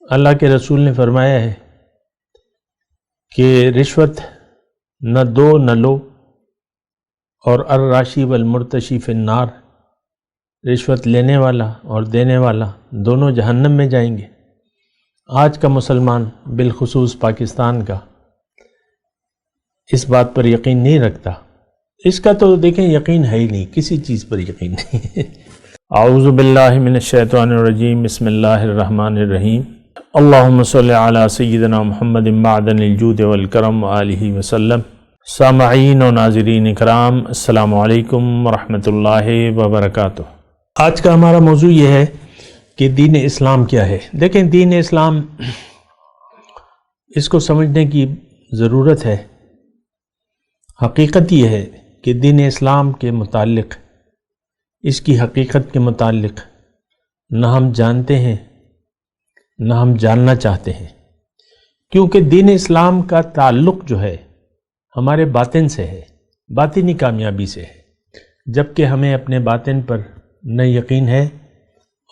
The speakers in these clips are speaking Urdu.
اللہ کے رسول نے فرمایا ہے کہ رشوت نہ دو نہ لو، اور الراشی والمرتشی فی النار، رشوت لینے والا اور دینے والا دونوں جہنم میں جائیں گے۔ آج کا مسلمان بالخصوص پاکستان کا اس بات پر یقین نہیں رکھتا۔ اس کا تو دیکھیں یقین ہے ہی نہیں، کسی چیز پر یقین نہیں۔ اعوذ باللہ من الشیطان الرجیم، بسم اللہ الرحمن الرحیم۔ اللہم صلی علی سیدنا محمد معدن الجود والکرم وآلہ وسلم۔ سامعین و ناظرین اکرام، السلام علیکم ورحمۃ اللہ وبرکاتہ۔ آج کا ہمارا موضوع یہ ہے کہ دین اسلام کیا ہے۔ دیکھیں دین اسلام، اس کو سمجھنے کی ضرورت ہے۔ حقیقت یہ ہے کہ دین اسلام کے متعلق، اس کی حقیقت کے متعلق نہ ہم جانتے ہیں نہ ہم جاننا چاہتے ہیں، کیونکہ دین اسلام کا تعلق جو ہے ہمارے باطن سے ہے، باطنی کامیابی سے ہے، جبکہ ہمیں اپنے باطن پر نہ یقین ہے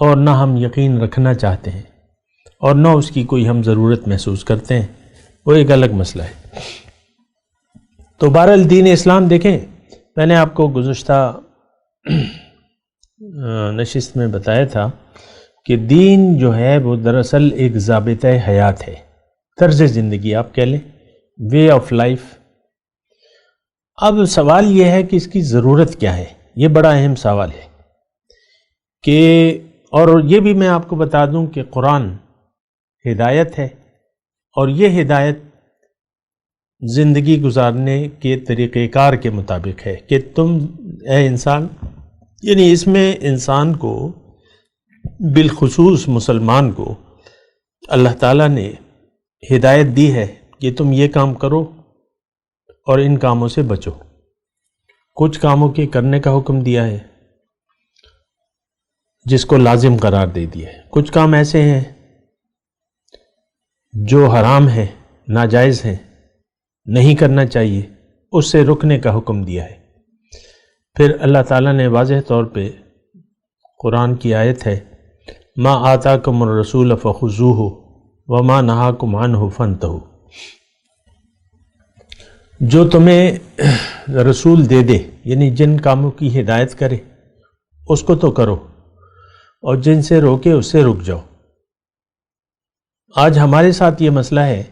اور نہ ہم یقین رکھنا چاہتے ہیں، اور نہ اس کی کوئی ہم ضرورت محسوس کرتے ہیں، وہ ایک الگ مسئلہ ہے۔ تو بہرحال دین اسلام دیکھیں، میں نے آپ کو گزشتہ نشست میں بتایا تھا کہ دین جو ہے وہ دراصل ایک ضابطۂ حیات ہے، طرز زندگی آپ کہہ لیں، وے آف لائف۔ اب سوال یہ ہے کہ اس کی ضرورت کیا ہے، یہ بڑا اہم سوال ہے کہ، اور یہ بھی میں آپ کو بتا دوں کہ قرآن ہدایت ہے، اور یہ ہدایت زندگی گزارنے کے طریقہ کار کے مطابق ہے کہ تم اے انسان، یعنی اس میں انسان کو، بالخصوص مسلمان کو، اللہ تعالیٰ نے ہدایت دی ہے کہ تم یہ کام کرو اور ان کاموں سے بچو۔ کچھ کاموں کے کرنے کا حکم دیا ہے جس کو لازم قرار دے دیا ہے، کچھ کام ایسے ہیں جو حرام ہیں، ناجائز ہیں، نہیں کرنا چاہیے، اس سے رکنے کا حکم دیا ہے۔ پھر اللہ تعالیٰ نے واضح طور پہ قرآن کی آیت ہے، ما آتاکم الرسول فخذوہ وما نہاکم عنہ فانتہوا، جو تمہیں رسول دے دے، یعنی جن کاموں کی ہدایت کرے اس کو تو کرو، اور جن سے روکے اس سے رک جاؤ۔ آج ہمارے ساتھ یہ مسئلہ ہے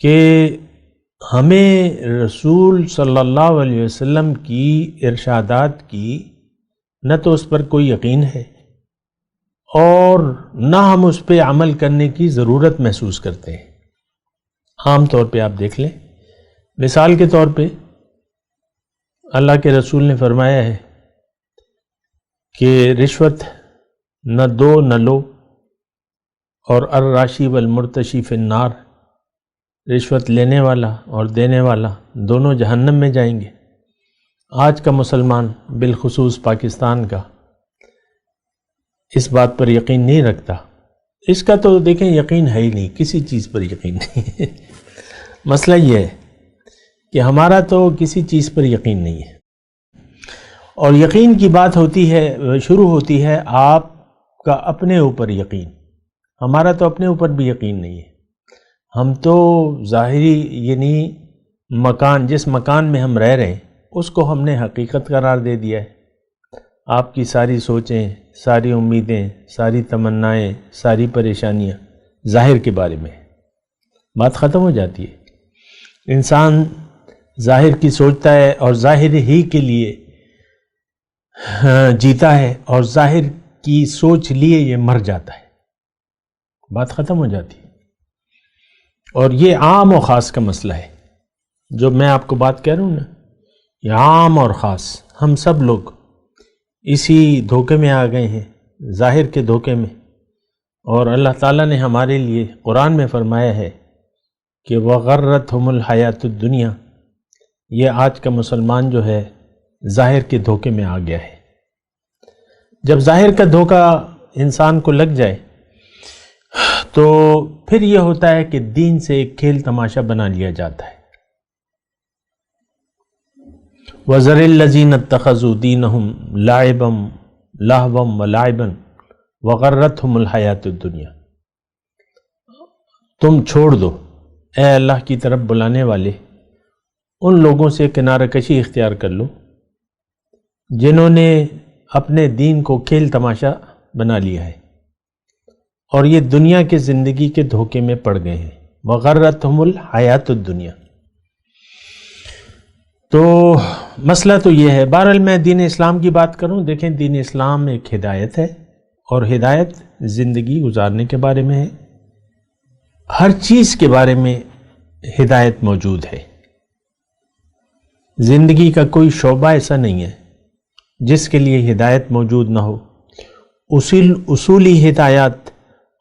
کہ ہمیں رسول صلی اللہ علیہ وسلم کی ارشادات کی نہ تو اس پر کوئی یقین ہے، اور نہ ہم اس پہ عمل کرنے کی ضرورت محسوس کرتے ہیں۔ عام طور پہ آپ دیکھ لیں، مثال کے طور پہ اللہ کے رسول نے فرمایا ہے کہ رشوت نہ دو نہ لو، اور الراشی والمرتشی فی النار، رشوت لینے والا اور دینے والا دونوں جہنم میں جائیں گے۔ آج کا مسلمان بالخصوص پاکستان کا اس بات پر یقین نہیں رکھتا۔ اس کا تو دیکھیں یقین ہے ہی نہیں، کسی چیز پر یقین نہیں۔ مسئلہ یہ ہے کہ ہمارا تو کسی چیز پر یقین نہیں ہے، اور یقین کی بات ہوتی ہے، شروع ہوتی ہے آپ کا اپنے اوپر یقین۔ ہمارا تو اپنے اوپر بھی یقین نہیں ہے، ہم تو ظاہری، یعنی مکان، جس مکان میں ہم رہ رہے ہیں اس کو ہم نے حقیقت قرار دے دیا ہے۔ آپ کی ساری سوچیں، ساری امیدیں، ساری تمنائیں، ساری پریشانیاں ظاہر کے بارے میں، بات ختم ہو جاتی ہے۔ انسان ظاہر کی سوچتا ہے اور ظاہر ہی کے لیے جیتا ہے، اور ظاہر کی سوچ لیے یہ مر جاتا ہے، بات ختم ہو جاتی ہے۔ اور یہ عام و خاص کا مسئلہ ہے، جو میں آپ کو بات کہہ رہا ہوں نا، یہ عام اور خاص، ہم سب لوگ اسی دھوکے میں آ گئے ہیں، ظاہر کے دھوکے میں۔ اور اللہ تعالیٰ نے ہمارے لیے قرآن میں فرمایا ہے کہ وَغَرَّتْهُمُ الْحَيَاةُ الدُّنْيَا، یہ آج کا مسلمان جو ہے ظاہر کے دھوکے میں آ گیا ہے۔ جب ظاہر کا دھوکہ انسان کو لگ جائے تو پھر یہ ہوتا ہے کہ دین سے ایک کھیل تماشا بنا لیا جاتا ہے۔ وَذَرِ الَّذِينَ اتَّخَذُوا دِينَهُمْ لَعِبًا وَلَعِبًا وَغَرَّتْهُمُ الْحَيَاةُ الدُّنْيَا، تم چھوڑ دو اے اللہ کی طرف بلانے والے ان لوگوں سے کنارہ کشی اختیار کر لو جنہوں نے اپنے دین کو کھیل تماشا بنا لیا ہے اور یہ دنیا کے زندگی کے دھوکے میں پڑ گئے ہیں، وغرتہم الحیات الدنیا۔ تو مسئلہ تو یہ ہے، بہرحال میں دین اسلام کی بات کروں، دیکھیں دین اسلام ایک ہدایت ہے، اور ہدایت زندگی گزارنے کے بارے میں ہے، ہر چیز کے بارے میں ہدایت موجود ہے۔ زندگی کا کوئی شعبہ ایسا نہیں ہے جس کے لیے ہدایت موجود نہ ہو۔ اصولی ہدایات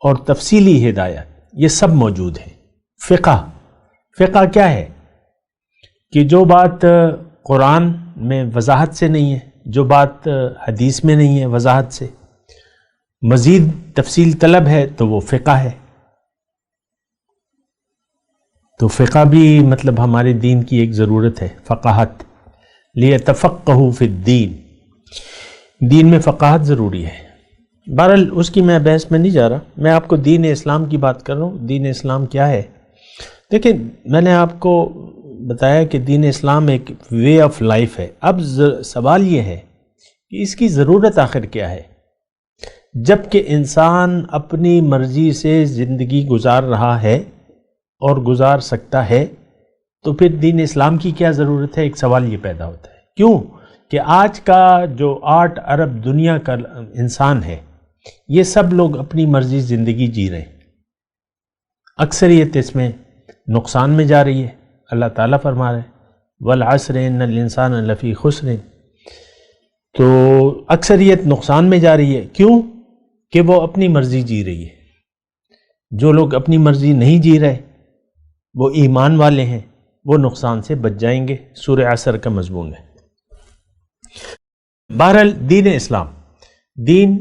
اور تفصیلی ہدایات یہ سب موجود ہیں۔ فقہ کیا ہے کہ جو بات قرآن میں وضاحت سے نہیں ہے، جو بات حدیث میں نہیں ہے وضاحت سے، مزید تفصیل طلب ہے تو وہ فقہ ہے۔ تو فقہ بھی مطلب ہمارے دین کی ایک ضرورت ہے، فقاہت، لیتفقہوا فی الدین، دین میں فقاہت ضروری ہے۔ بہرحال اس کی میں بحث میں نہیں جا رہا، میں آپ کو دین اسلام کی بات کر رہا ہوں۔ دین اسلام کیا ہے؟ دیکھیں میں نے آپ کو بتایا کہ دین اسلام ایک وے آف لائف ہے۔ اب سوال یہ ہے کہ اس کی ضرورت آخر کیا ہے؟ جب کہ انسان اپنی مرضی سے زندگی گزار رہا ہے اور گزار سکتا ہے تو پھر دین اسلام کی کیا ضرورت ہے؟ ایک سوال یہ پیدا ہوتا ہے۔ کیوں کہ آج کا جو 8 ارب دنیا کا انسان ہے، یہ سب لوگ اپنی مرضی زندگی جی رہے ہیں، اکثریت اس میں نقصان میں جا رہی ہے۔ اللہ تعالیٰ فرما رہے ہیں والعصر ان الانسان لفی خسر، تو اکثریت نقصان میں جا رہی ہے۔ کیوں کہ وہ اپنی مرضی جی رہی ہے۔ جو لوگ اپنی مرضی نہیں جی رہے وہ ایمان والے ہیں، وہ نقصان سے بچ جائیں گے۔ سورہ عصر کا مضمون ہے۔ بہرحال دین اسلام، دین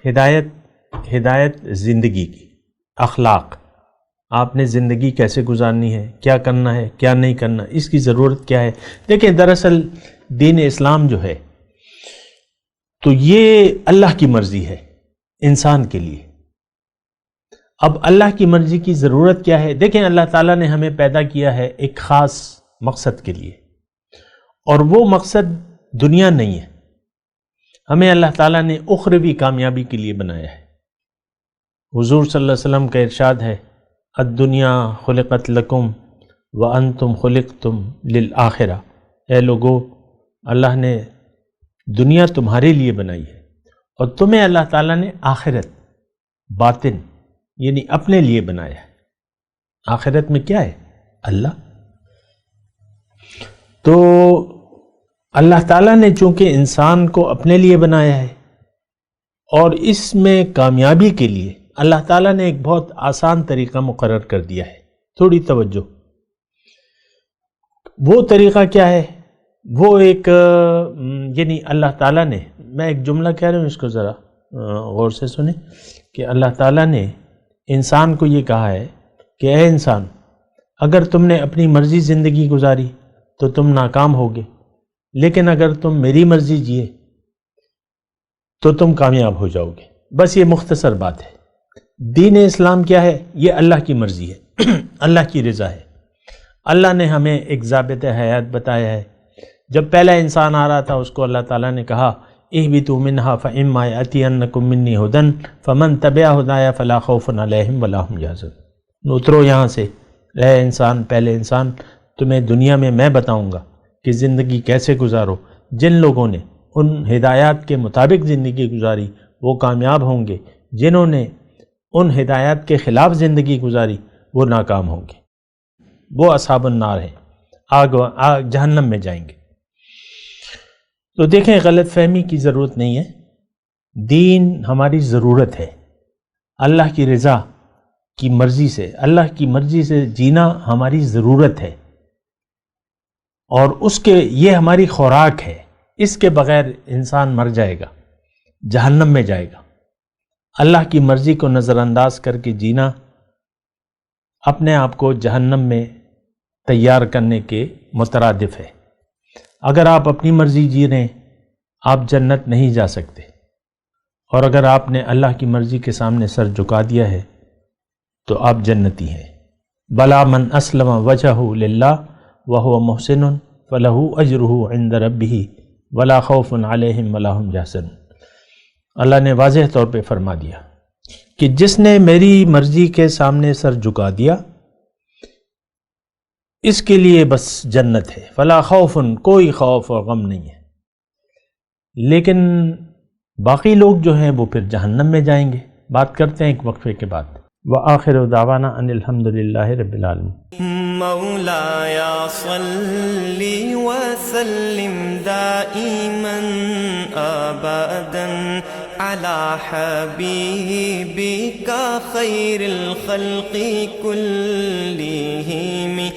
ہدایت زندگی کی، اخلاق، آپ نے زندگی کیسے گزارنی ہے، کیا کرنا ہے کیا نہیں کرنا، اس کی ضرورت کیا ہے۔ دیکھیں دراصل دین اسلام جو ہے تو یہ اللہ کی مرضی ہے انسان کے لیے۔ اب اللہ کی مرضی کی ضرورت کیا ہے؟ دیکھیں اللہ تعالیٰ نے ہمیں پیدا کیا ہے ایک خاص مقصد کے لیے، اور وہ مقصد دنیا نہیں ہے، ہمیں اللہ تعالیٰ نے اخروی کامیابی کے لیے بنایا ہے۔ حضور صلی اللہ علیہ وسلم کا ارشاد ہے الدنیا خلقت لکم وانتم خلقتم للآخرہ، اے لوگو اللہ نے دنیا تمہارے لیے بنائی ہے اور تمہیں اللہ تعالیٰ نے آخرت، باطن یعنی اپنے لیے بنایا ہے۔ آخرت میں کیا ہے؟ اللہ۔ تو اللہ تعالیٰ نے چونکہ انسان کو اپنے لیے بنایا ہے اور اس میں کامیابی کے لیے اللہ تعالیٰ نے ایک بہت آسان طریقہ مقرر کر دیا ہے۔ تھوڑی توجہ، وہ طریقہ کیا ہے؟ وہ ایک یعنی اللہ تعالیٰ نے، میں ایک جملہ کہہ رہا ہوں، اس کو ذرا غور سے سنیں، کہ اللہ تعالیٰ نے انسان کو یہ کہا ہے کہ اے انسان، اگر تم نے اپنی مرضی زندگی گزاری تو تم ناکام ہوگے، لیکن اگر تم میری مرضی جیے تو تم کامیاب ہو جاؤ گے۔ بس یہ مختصر بات ہے۔ دین اسلام کیا ہے؟ یہ اللہ کی مرضی ہے، اللہ کی رضا ہے۔ اللہ نے ہمیں ایک ضابط حیات بتایا ہے۔ جب پہلا انسان آ رہا تھا اس کو اللہ تعالیٰ نے کہا اہبطوا منہا فإما یأتینکم منی ھدی فمن تبع ھدایا فلا خوف علیہم ولا هم یحزنون، اترو یہاں سے، اے انسان، پہلے انسان، تمہیں دنیا میں بتاؤں گا کہ زندگی کیسے گزارو۔ جن لوگوں نے ان ہدایات کے مطابق زندگی گزاری وہ کامیاب ہوں گے، جنہوں نے ان ہدایات کے خلاف زندگی گزاری وہ ناکام ہوں گے، وہ اصحاب النار ہیں، آگ جہنم میں جائیں گے۔ تو دیکھیں غلط فہمی کی ضرورت نہیں ہے، دین ہماری ضرورت ہے، اللہ کی رضا کی مرضی سے، اللہ کی مرضی سے جینا ہماری ضرورت ہے، اور اس کے یہ ہماری خوراک ہے۔ اس کے بغیر انسان مر جائے گا، جہنم میں جائے گا۔ اللہ کی مرضی کو نظر انداز کر کے جینا اپنے آپ کو جہنم میں تیار کرنے کے مترادف ہے۔ اگر آپ اپنی مرضی جی رہے ہیں آپ جنت نہیں جا سکتے، اور اگر آپ نے اللہ کی مرضی کے سامنے سر جھکا دیا ہے تو آپ جنتی ہیں۔ بلا من اسلم وجہہ للہ وہو محسن فلہ اجرہ عند ربہ ولا خوف علیہم ولا ہم یحزنون۔ اللہ نے واضح طور پہ فرما دیا کہ جس نے میری مرضی کے سامنے سر جھکا دیا اس کے لیے بس جنت ہے، فلا خوف، کوئی خوف اور غم نہیں ہے، لیکن باقی لوگ جو ہیں وہ پھر جہنم میں جائیں گے۔ بات کرتے ہیں ایک وقفے کے بعد۔ وآخر دعوانا ان الحمد للہ رب العالمین۔ مولاي صل وسلم دائما ابدا على حبيبك خير الخلق كلهم